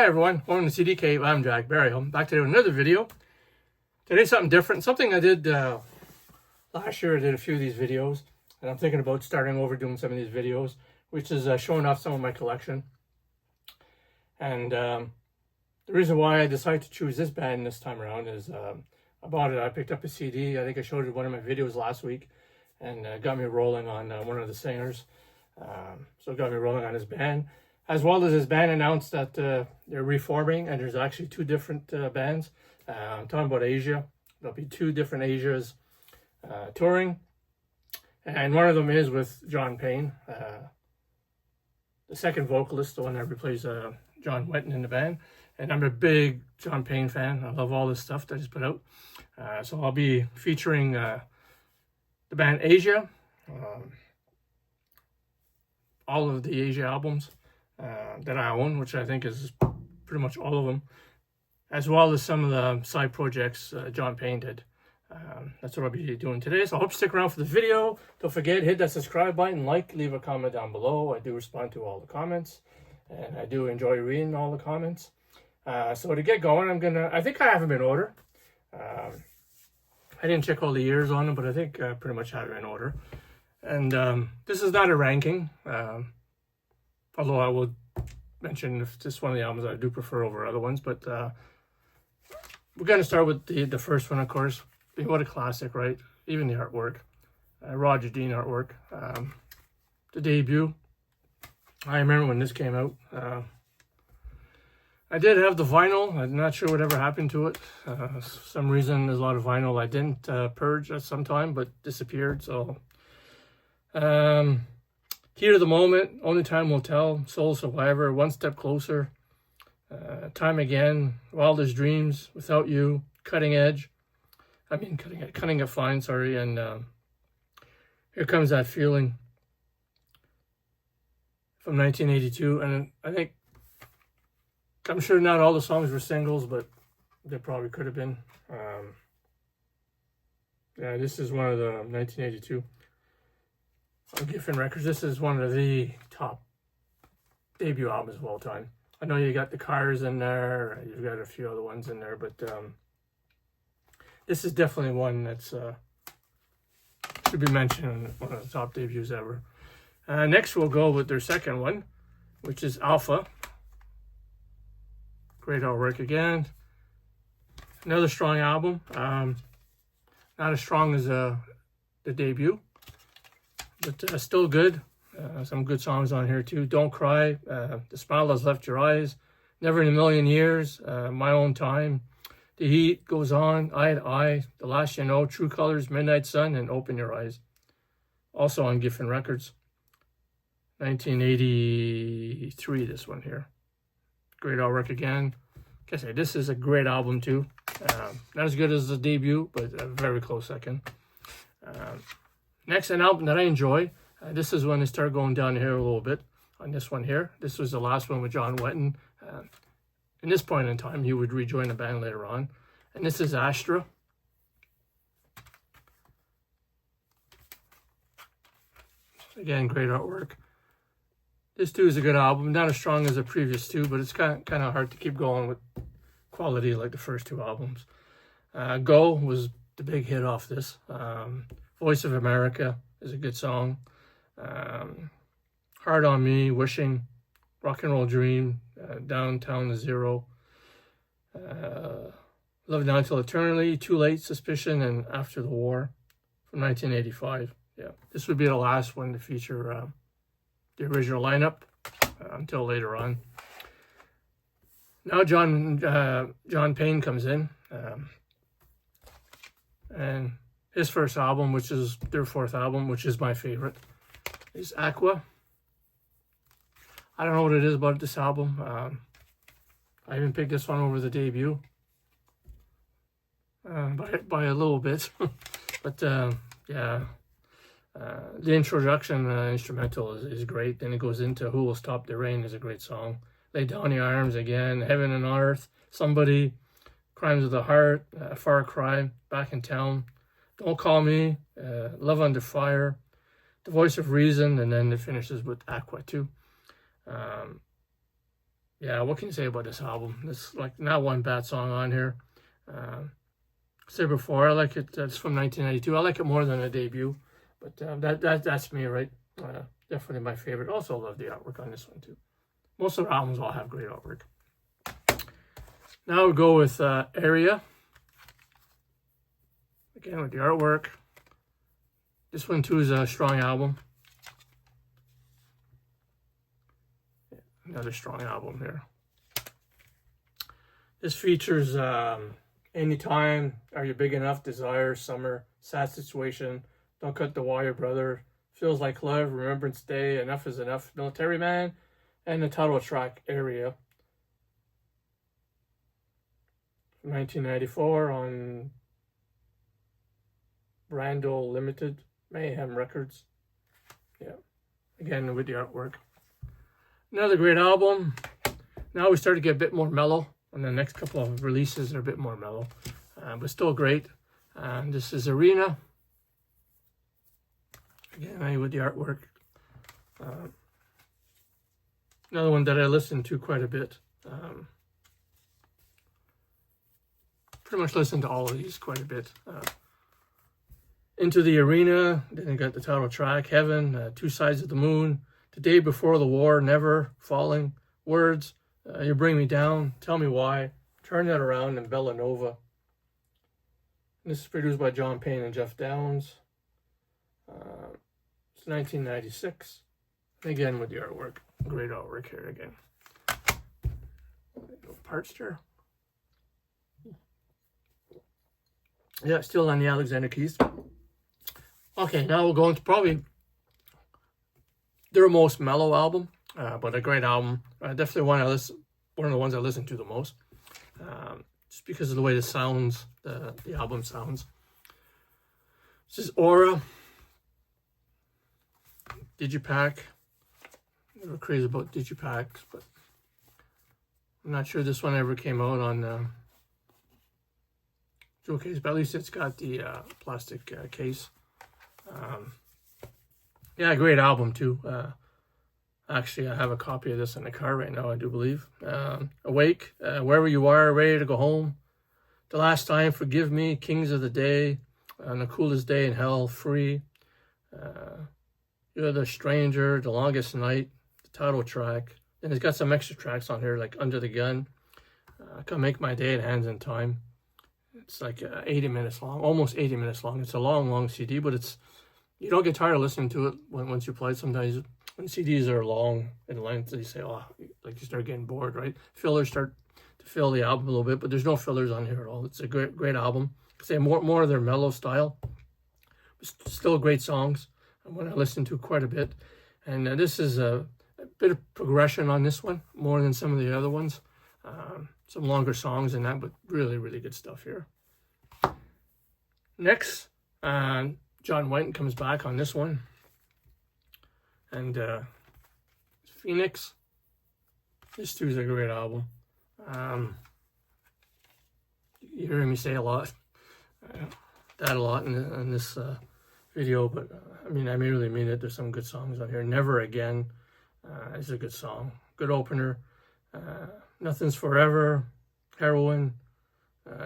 everyone, welcome to CD Cave. I'm Jack Barry. I'm back today with another video. Today's something different, something I did last year. I did a few of these videos, and I'm thinking about starting over doing some of these videos, which is showing off some of my collection. And the reason why I decided to choose this band this time around is I picked up a CD. I think I showed it in one of my videos last week, and got me rolling on one of the singers. So it got me rolling on his band. As well as his band announced that they're reforming, and there's actually two different bands. I'm talking about Asia. There'll be two different Asias touring, and one of them is with John Payne, the second vocalist, the one that replaces John Wetton in the band. And I'm a big John Payne fan. I love all this stuff that he's put out. So I'll be featuring the band Asia, all of the Asia albums that I own, which I think is pretty much all of them, as well as some of the side projects John Payne did. That's what I'll be doing today. So I hope you stick around for the video. Don't forget, hit that subscribe button, leave a comment down below. I do respond to all the comments, and I do enjoy reading all the comments. So to get going, I think I have them in order. I didn't check all the years on them, but I think I pretty much have it in order. And this is not a ranking, although I will mention if this is one of the albums I do prefer over other ones. But we're going to start with the first one, of course. What a classic, right? Even the artwork. Roger Dean artwork. The debut. I remember when this came out. I did have the vinyl. I'm not sure whatever happened to it. For some reason, there's a lot of vinyl I didn't purge at some time, but disappeared. So, Heat of the Moment, Only Time Will Tell, Soul Survivor, One Step Closer, Time Again, Wildest Dreams, Without You, Cutting It Fine, sorry, and Here Comes That Feeling from 1982. And I'm sure not all the songs were singles, but they probably could have been. Yeah, this is one of the 1982 on Geffen Records. This is one of the top debut albums of all time. I know you got the Cars in there, you've got a few other ones in there, but this is definitely one that's should be mentioned, one of the top debuts ever. Next we'll go with their second one, which is Alpha. Great artwork again. Another strong album. Not as strong as the debut, but still good. Some good songs on here too. Don't Cry, The Smile Has Left Your Eyes, Never in a Million Years, My Own Time, The Heat Goes On, Eye to Eye, The Last You Know, True Colors, Midnight Sun, and Open Your Eyes. Also on Geffen Records. 1983, this one here. Great artwork again. Like I say, this is a great album too. Not as good as the debut, but a very close second. Next, an album that I enjoy. This is when they start going down here a little bit on this one here. This was the last one with John Wetton. In this point in time, he would rejoin the band later on. And this is Astra. Again, great artwork. This too is a good album. Not as strong as the previous two, but it's kind of hard to keep going with quality like the first two albums. Go was the big hit off this. Voice of America is a good song. Hard on Me, Wishing, Rock and Roll Dream, Downtown to Zero, Love Now Till Eternally, Too Late, Suspicion, and After the War from 1985. Yeah, this would be the last one to feature the original lineup until later on. Now John Payne comes in, and his first album, which is their fourth album, which is my favorite, is Aqua. I don't know what it is about this album. I even picked this one over the debut by a little bit, but yeah. The introduction instrumental is great. Then it goes into Who Will Stop the Rain is a great song. Lay Down Your Arms again. Heaven and Earth. Somebody. Crimes of the Heart. Far Cry. Back in Town. Don't Call Me. Love Under Fire. The Voice of Reason. And then it finishes with Aqua too. yeah, what can you say about this album? There's like not one bad song on here. Said before, I like it. That's from 1992. I like it more than a debut, but that's me, right? Definitely my favorite. Also love the artwork on this one too. Most of the albums all have great artwork. Now we'll go with Area. Again with the artwork. This one too is a strong album. Another strong album here. This features Anytime, Are You Big Enough, Desire, Summer, Sad Situation, Don't Cut the Wire, Brother, Feels Like Love, Remembrance Day, Enough Is Enough, Military Man, and the title track, Area. From 1994 on Brando Limited, Mayhem Records. Yeah, again with the artwork. Another great album. Now we start to get a bit more mellow, and the next couple of releases are a bit more mellow, but still great. This is Arena. Again, with the artwork. Another one that I listen to quite a bit. Pretty much listen to all of these quite a bit. Into the Arena, then I got the title track, Heaven, Two Sides of the Moon, The Day Before the War, Never, Falling, Words, You Bring Me Down, Tell Me Why, Turn That Around, and Bellanova. This is produced by John Payne and Jeff Downs. It's 1996. Again with the artwork. Great artwork here again. Parts here. Yeah, still on the Alexander Keys. Okay, now we'll go into probably their most mellow album, but a great album. Definitely one of the ones I listen to the most, just because of the way the sounds, the album sounds. This is Aura, Digipack. Never crazy about Digipacks, but I'm not sure this one ever came out on jewel case, but at least it's got the plastic case. Yeah, great album too. Actually, I have a copy of this in the car right now, I do believe. Awake, Wherever You Are, Ready to Go Home, The Last Time, Forgive Me, Kings of the Day, On the Coolest Day in Hell, Free, You're the Stranger, The Longest Night, the title track. And it's got some extra tracks on here, like Under the Gun, Come Make My Day, and Hands in Time. It's like 80 minutes long, almost 80 minutes long. It's a long CD, but you don't get tired of listening to it once you play it. Sometimes when CDs are long in length, they say, oh, like you start getting bored, right? Fillers start to fill the album a little bit, but there's no fillers on here at all. It's a great album. Say more of their mellow style, but still great songs. One I listen to quite a bit, and this is a bit of progression on this one, more than some of the other ones. Some longer songs and that, but really good stuff here. Next, John Wetton comes back on this one, and Phoenix. This too is a great album. You hear me say a lot, that a lot in this video, but I really mean it. There's some good songs on here. Never Again is a good song, good opener. Nothing's Forever, Heroin,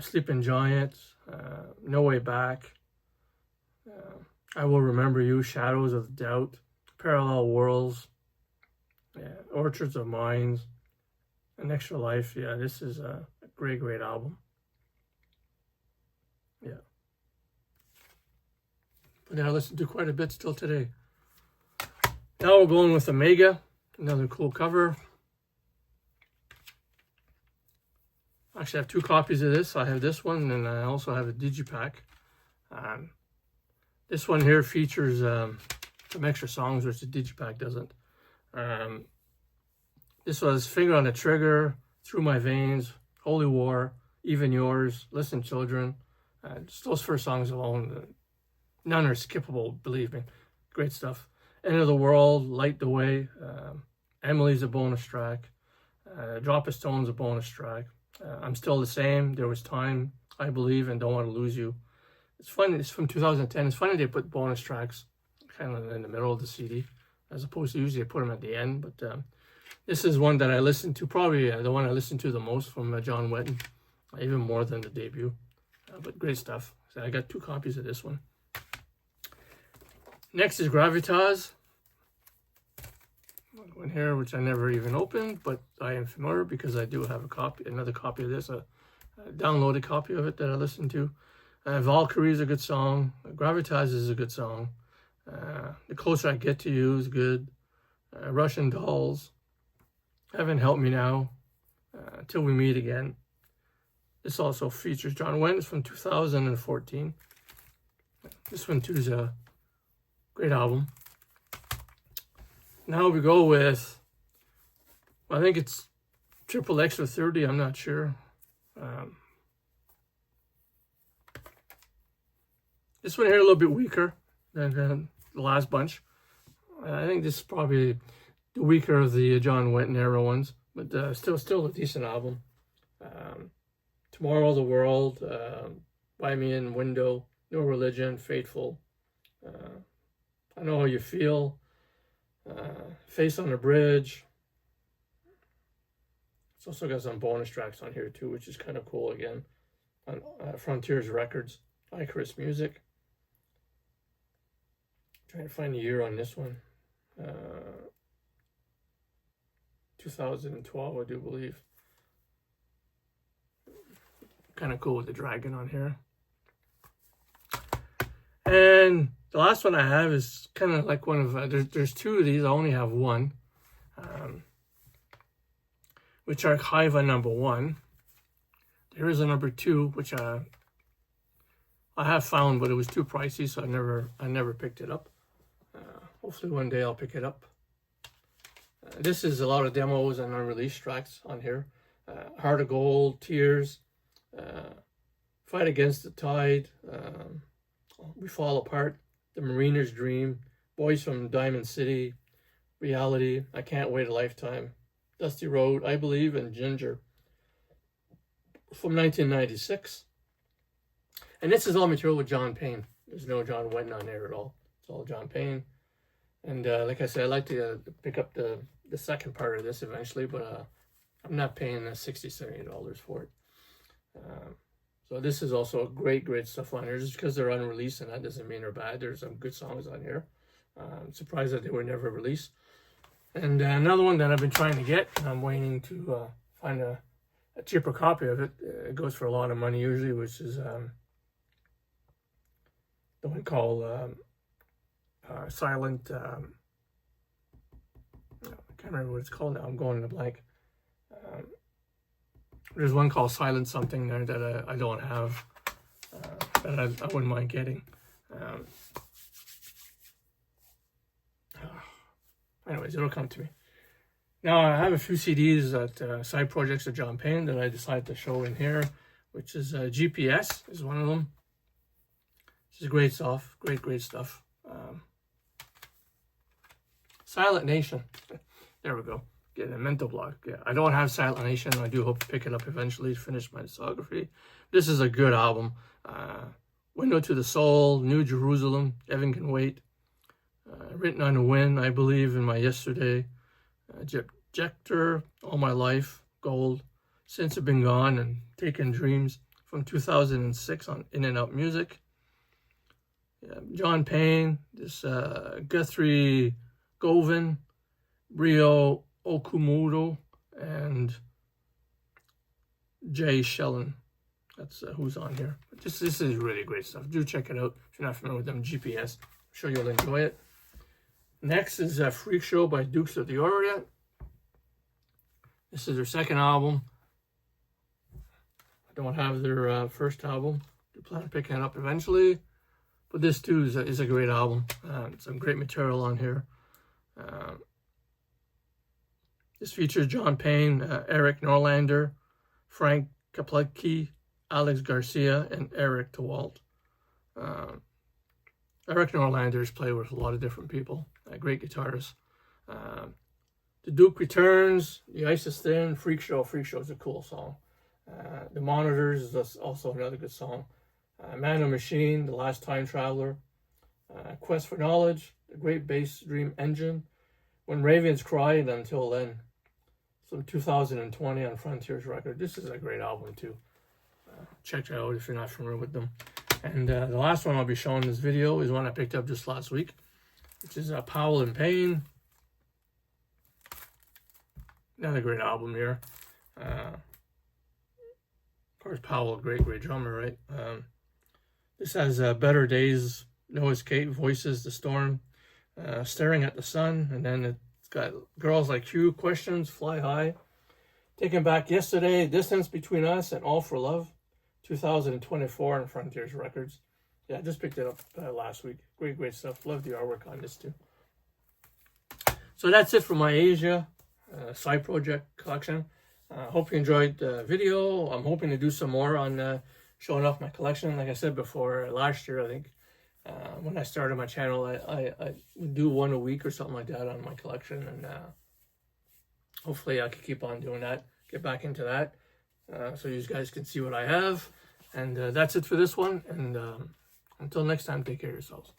Sleeping Giant, No Way Back, I Will Remember You, Shadows of Doubt, Parallel Worlds, Orchards of Minds, An Extra Life. Yeah, this is a great album. Yeah. But I listen to quite a bit still today. Now we're going with Omega, another cool cover. Actually, I have two copies of this. I have this one, and I also have a Digipack. This one here features some extra songs, which the Digipack doesn't. This was Finger on the Trigger, Through My Veins, Holy War, Even Yours, Listen Children. Just those first songs alone, none are skippable, believe me. Great stuff. End of the World, Light the Way, Emily's a bonus track, Drop of Stone's a bonus track. I'm Still the Same, There Was Time, I Believe, and Don't Want to Lose You. It's funny, it's from 2010. It's funny they put bonus tracks kind of in the middle of the CD, as opposed to usually they put them at the end. But This is one that I listened to, probably the one I listened to the most from John Wetton, even more than the debut. But great stuff. So I got 2 copies of this one. Next is Gravitas. One here, which I never even opened, but I am familiar because I do have another copy of this, a downloaded copy of it that I listened to. Valkyrie is a good song. Gravitas is a good song. The Closer I Get to You is good. Russian Dolls. Heaven Help Me Now. Till We Meet Again. This also features John Wetton from 2014. This one too is a great album. Now we go with, I think it's Triple X or 30, I'm not sure. This one here a little bit weaker than the last bunch. I think this is probably the weaker of the John Wetton era ones, but still a decent album. Tomorrow the World, Buy Me In Window, No Religion, Faithful, I Know How You Feel, Face on the Bridge. It's also got some bonus tracks on here too, which is kind of cool again, on Frontiers Records, Icarus Music. Trying to find the year on this one. 2012, I do believe. Kind of cool with the dragon on here. And the last one I have is kind of like one of, there's 2 of these, I only have one, which are Archiva number 1. There is a number 2, which I have found, but it was too pricey, so I never picked it up. Hopefully one day I'll pick it up. This is a lot of demos and unreleased tracks on here. Heart of Gold, Tears, Fight Against the Tide, We Fall Apart, The Mariner's Dream, Boys from Diamond City, Reality, I Can't Wait a Lifetime, Dusty Road, I Believe, and Ginger from 1996. And this is all material with John Payne. There's no John Wetton on there at all. It's all John Payne. And like I said, I'd like to pick up the second part of this eventually, but I'm not paying $60, $70 for it. So this is also great stuff on here. Just because they're unreleased, and that doesn't mean they're bad. There's some good songs on here. I'm surprised that they were never released. And another one that I've been trying to get, and I'm waiting to find a cheaper copy of it. It goes for a lot of money usually, which is the one called Silent, I can't remember what it's called now, I'm going in a blank. There's one called Silent something there that I don't have, that I wouldn't mind getting. Anyways, it'll come to me. Now I have a few CDs that side projects of John Payne that I decided to show in here, which is GPS is one of them. This is great stuff, great stuff. Silent Nation. There we go. Getting a mental block. Yeah, I don't have Silent Nation. I do hope to pick it up eventually to finish my discography. This is a good album. Window to the Soul, New Jerusalem, Heaven Can Wait, Written on a Wind, I Believe in My Yesterday, Jector, All My Life, Gold, Since I've Been Gone, and Taken Dreams from 2006 on In and Out Music. Yeah, John Payne, this Guthrie Govan, Rio Okamoto, and Jay Shellen. That's who's on here. This is really great stuff. Do check it out if you're not familiar with them. GPS. I'm sure you'll enjoy it. Next is Freak Show by Dukes of the Orient. This is their second album. I don't have their first album. I plan on picking it up eventually. But this too is a great album. Some great material on here. This features John Payne, Eric Norlander, Frank Kaplecki, Alex Garcia, and Eric DeWalt. Eric Norlander's played with a lot of different people. Great guitarist. The Duke Returns, The Ice is Thin, Freak Show. Freak Show is a cool song. The Monitors is also another good song. Man of Machine, The Last Time Traveler. Quest for Knowledge, The Great Bass Dream Engine. When Ravens Cry, and Until Then. some 2020 on Frontiers Records. This is a great album too. Check it out if you're not familiar with them. And the last one I'll be showing in this video is one I picked up just last week, which is Powell in Pain. Another great album here. Of course, Powell, great drummer, right? This has Better Days, No Escape, Voices, The Storm, Staring at the Sun, and then it's got Girls Like You, Questions, Fly High, Taking Back Yesterday, Distance Between Us, and All for Love, 2024 on Frontiers Records. Yeah, I just picked it up last week. Great stuff. Love the artwork on this too. So that's it for my Asia side project collection. Hope you enjoyed the video. I'm hoping to do some more on showing off my collection. Like I said before, last year I think when I started my channel, I would do one a week or something like that on my collection, and hopefully I can keep on doing that, get back into that, so you guys can see what I have. And that's it for this one, and until next time, take care of yourselves.